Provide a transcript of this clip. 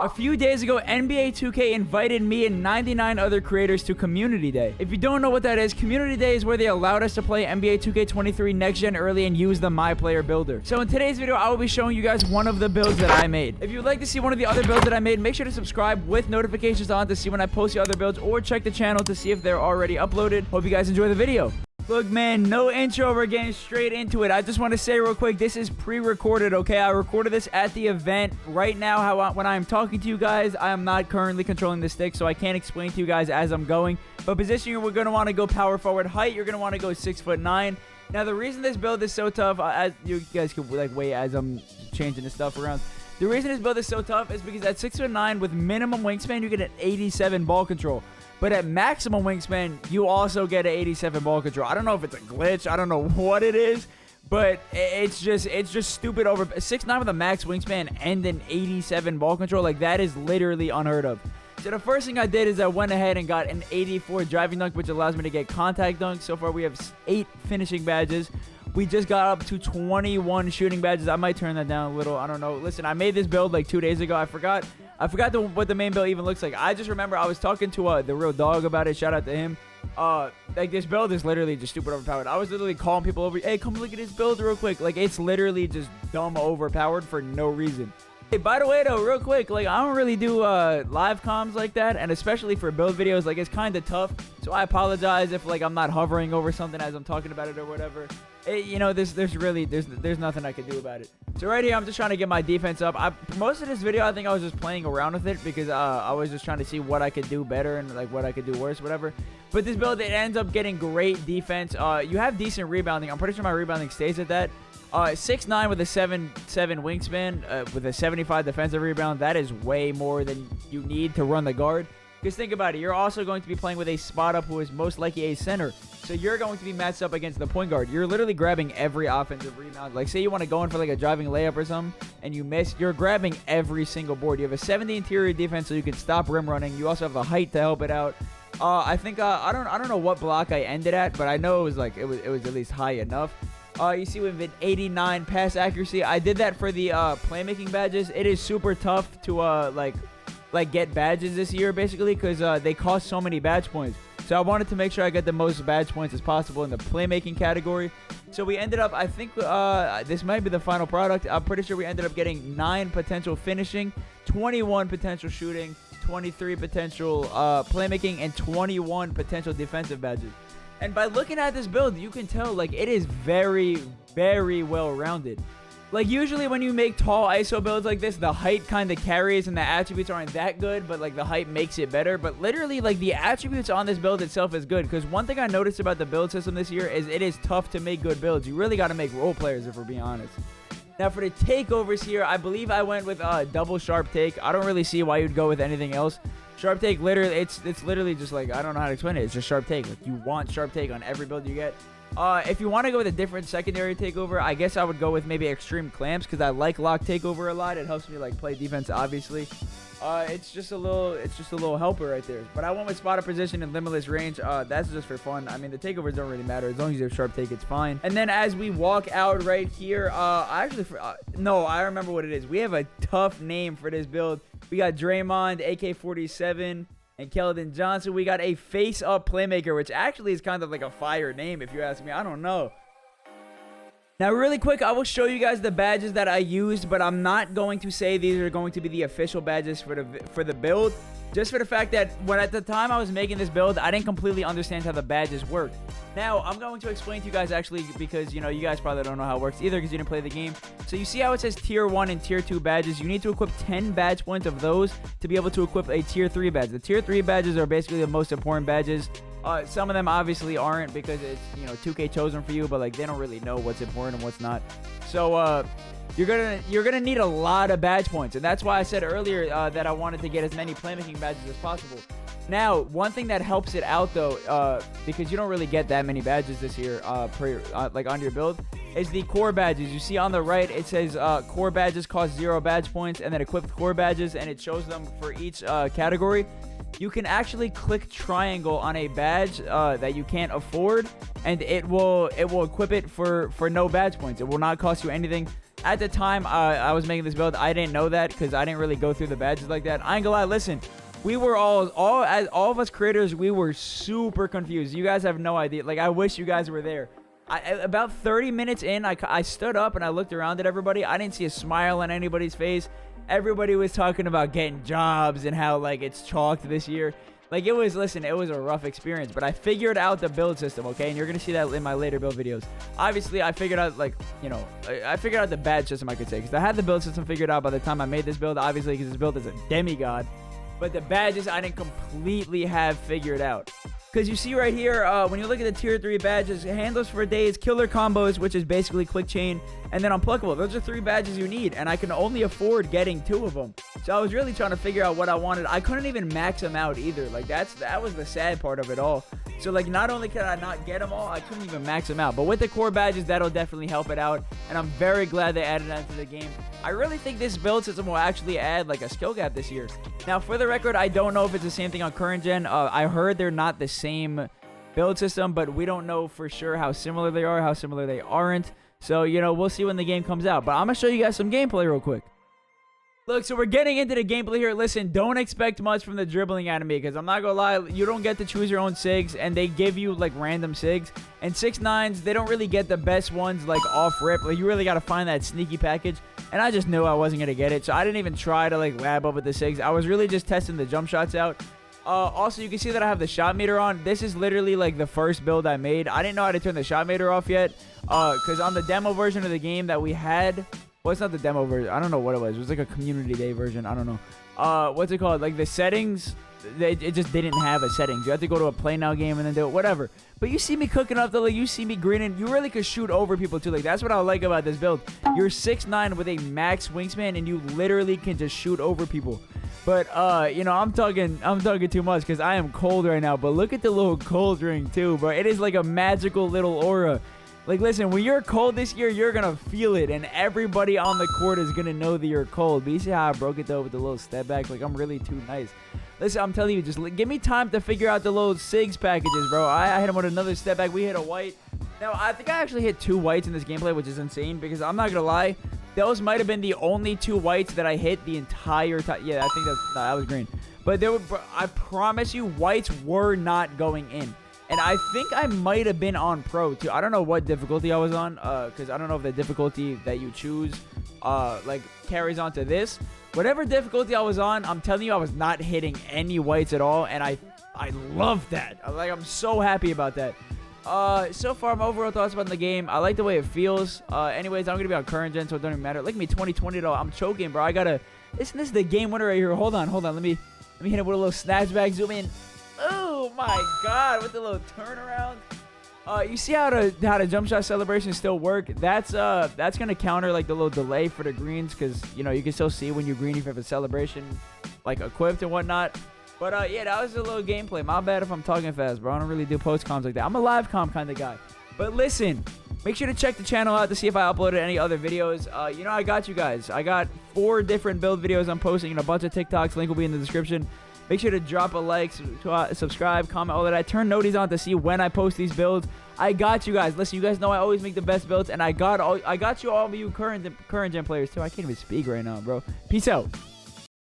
A few days ago, NBA 2K invited me and 99 other creators to Community Day. If you don't know what that is, Community Day is where they allowed us to play NBA 2K23 Next Gen early and use the My Player builder. So in today's video, I will be showing you guys one of the builds that I made. If you would like to see one of the other builds that I made, make sure to subscribe with notifications on to see when I post the other builds, or check the channel to see if they're already uploaded. Hope you guys enjoy the video. Look, man, no intro. We're getting straight into it. I just want to say real quick, this is pre-recorded, okay? I recorded this at the event. Right now, when I'm talking to you guys, I am not currently controlling the stick, so I can't explain to you guys as I'm going. But position, we're going to want to go power forward. Height, you're going to want to go 6'9". Now, the reason this build is so tough, as you guys can wait as I'm changing this stuff around. The reason this build is so tough is because at 6'9", with minimum wingspan, you get an 87 ball control. But at maximum wingspan, you also get an 87 ball control. I don't know if it's a glitch. I don't know what it is. But it's just stupid over 6'9" with a max wingspan and an 87 ball control. Like, that is literally unheard of. So the first thing I did is I went ahead and got an 84 driving dunk, which allows me to get contact dunks. So far, we have 8 finishing badges. We just got up to 21 shooting badges. I might turn that down a little. I don't know. Listen, I made this build like 2 days ago. I forgot what the main build even looks like. I just remember I was talking to the real dog about it. Shout out to him. Like, this build is literally just stupid overpowered. I was literally calling people over. Hey, come look at this build real quick. Like, it's literally just dumb overpowered for no reason. Hey, by the way, though, real quick, like, I don't really do live comms like that, and especially for build videos, like, it's kind of tough. So I apologize if, like, I'm not hovering over something as I'm talking about it or whatever. You know, there's nothing I can do about it. So right here, I'm just trying to get my defense up. Most of this video, I think I was just playing around with it because I was just trying to see what I could do better and, like, what I could do worse, whatever. But this build, it ends up getting great defense. You have decent rebounding. I'm pretty sure my rebounding stays at that. 6'9" with a 7'7" wingspan, with a 75 defensive rebound. That is way more than you need to run the guard. Because think about it, you're also going to be playing with a spot up who is most likely a center. So you're going to be matched up against the point guard. You're literally grabbing every offensive rebound. Like, say you want to go in for like a driving layup or something and you miss, you're grabbing every single board. You have a 70 interior defense so you can stop rim running. You also have the height to help it out. I think I don't know what block I ended at, but I know it was like it was at least high enough. You see with an 89 pass accuracy. I did that for the playmaking badges. It is super tough to like get badges this year, basically, because they cost so many badge points. So I wanted to make sure I get the most badge points as possible in the playmaking category. So we ended up, I think this might be the final product. I'm pretty sure we ended up getting 9 potential finishing, 21 potential shooting, 23 potential playmaking, and 21 potential defensive badges. And by looking at this build, you can tell, like, it is very, very well-rounded. Like, usually when you make tall ISO builds like this, the height kind of carries and the attributes aren't that good, but, like, the height makes it better. But literally, like, the attributes on this build itself is good, because one thing I noticed about the build system this year is it is tough to make good builds. You really got to make role players, if we're being honest. Now, for the takeovers here, I believe I went with double sharp take. I don't really see why you'd go with anything else. Sharp take, literally, it's literally just like, I don't know how to explain it. It's just sharp take. Like, you want sharp take on every build you get. If you want to go with a different secondary takeover, I guess I would go with maybe extreme clamps, because I like lock takeover a lot. It helps me, like, play defense, obviously. It's just a little helper right there. But I went with spot up position and limitless range. That's just for fun. I mean, the takeovers don't really matter. As long as you have sharp take, it's fine. And then as we walk out right here, I remember what it is. We have a tough name for this build. We got Draymond, AK-47, and Keldon Johnson. We got a face-up playmaker, which actually is kind of like a fire name, if you ask me. I don't know. Now, really quick, I will show you guys the badges that I used, but I'm not going to say these are going to be the official badges for the build, just for the fact that at the time I was making this build, I didn't completely understand how the badges work. Now, I'm going to explain to you guys, actually, because, you know, you guys probably don't know how it works either because you didn't play the game. So you see how it says Tier 1 and Tier 2 badges? You need to equip 10 badge points of those to be able to equip a Tier 3 badge. The Tier 3 badges are basically the most important badges. Some of them obviously aren't because it's, you know, 2K chosen for you, but, like, they don't really know what's important and what's not. So, you're gonna need a lot of badge points, and that's why I said earlier that I wanted to get as many playmaking badges as possible. Now, one thing that helps it out, though, because you don't really get that many badges this year, like on your build, is the core badges. You see on the right, it says core badges cost 0 badge points, and then equipped core badges, and it shows them for each category. You can actually click triangle on a badge that you can't afford, and it will equip it for no badge points. It will not cost you anything. At the time I was making this build, I didn't know that because I didn't really go through the badges like that. I ain't gonna lie, listen, we were all of us creators, we were super confused. You guys have no idea. Like, I wish you guys were there. About 30 minutes in, I stood up and I looked around at everybody. I didn't see a smile on anybody's face. Everybody was talking about getting jobs and how, like, it's chalked this year. Like, it was, listen, it was a rough experience, but I figured out the build system, okay? And you're going to see that in my later build videos. Obviously, I figured out, like, you know, I figured out the badge system, I could say, because I had the build system figured out by the time I made this build, obviously, because this build is a demigod. But the badges, I didn't completely have figured out. Because you see right here, when you look at the tier 3 badges, handles for days, killer combos, which is basically quick chain, and then unpluckable. Those are 3 badges you need, and I can only afford getting 2 of them. So I was really trying to figure out what I wanted. I couldn't even max them out either. Like, that was the sad part of it all. So, like, not only could I not get them all, I couldn't even max them out. But with the core badges, that'll definitely help it out, and I'm very glad they added that to the game. I really think this build system will actually add, like, a skill gap this year. Now, for the record, I don't know if it's the same thing on current gen. I heard they're not the same build system, but we don't know for sure how similar they are, how similar they aren't. So, you know, we'll see when the game comes out. But I'm going to show you guys some gameplay real quick. Look, so we're getting into the gameplay here. Listen, don't expect much from the dribbling enemy, because I'm not gonna lie, you don't get to choose your own SIGs, and they give you, like, random SIGs. And 6-9s, they don't really get the best ones, like, off-rip. Like, you really gotta find that sneaky package, and I just knew I wasn't gonna get it, so I didn't even try to, like, lab up with the SIGs. I was really just testing the jump shots out. Also, you can see that I have the shot meter on. This is literally, like, the first build I made. I didn't know how to turn the shot meter off yet, because on the demo version of the game that we had... Well, it's not the demo version. I don't know what it was. It was like a community day version. I don't know. What's it called? Like, the settings, it just didn't have a settings. You have to go to a play now game and then do it. Whatever. But you see me cooking up, though. Like, you see me greening. You really could shoot over people, too. Like, that's what I like about this build. You're 6'9" with a max wingspan, and you literally can just shoot over people. But, you know, I'm talking too much because I am cold right now. But look at the little cold ring, too, bro. It is like a magical little aura. Like, listen, when you're cold this year, you're going to feel it, and everybody on the court is going to know that you're cold. But you see how I broke it, though, with the little step back? Like, I'm really too nice. Listen, I'm telling you, just give me time to figure out the little SIGs packages, bro. I hit him with another step back. We hit a white. Now, I think I actually hit 2 whites in this gameplay, which is insane, because I'm not going to lie, those might have been the only 2 whites that I hit the entire time. Yeah, I think that was green. But there were, I promise you, whites were not going in. And I think I might have been on pro, too. I don't know what difficulty I was on, because I don't know if the difficulty that you choose, like, carries on to this. Whatever difficulty I was on, I'm telling you, I was not hitting any whites at all, and I love that. Like, I'm so happy about that. So far, my overall thoughts about the game, I like the way it feels. Anyways, I'm going to be on current gen, so it don't even matter. Look at me, 2020, though. I'm choking, bro. I got to... This is the game winner right here. Hold on. Let me hit it with a little snatchback. Zoom in. Oh my god, with the little turnaround. You see how the jump shot celebration still work? That's gonna counter, like, the little delay for the greens, because, you know, you can still see when you're green if you have a celebration, like, equipped and whatnot. But yeah, that was a little gameplay. My bad if I'm talking fast, bro. I don't really do post comms like that. I'm a live comm kind of guy. But listen, make sure to check the channel out to see if I uploaded any other videos. You know, I got you guys. I got 4 different build videos I'm posting and a bunch of TikToks. Link will be in the description. Make sure to drop a like, subscribe, comment, all of that. Turn noties on to see when I post these builds. I got you guys. Listen, you guys know I always make the best builds, and I got you all of you current gen players too. I can't even speak right now, bro. Peace out.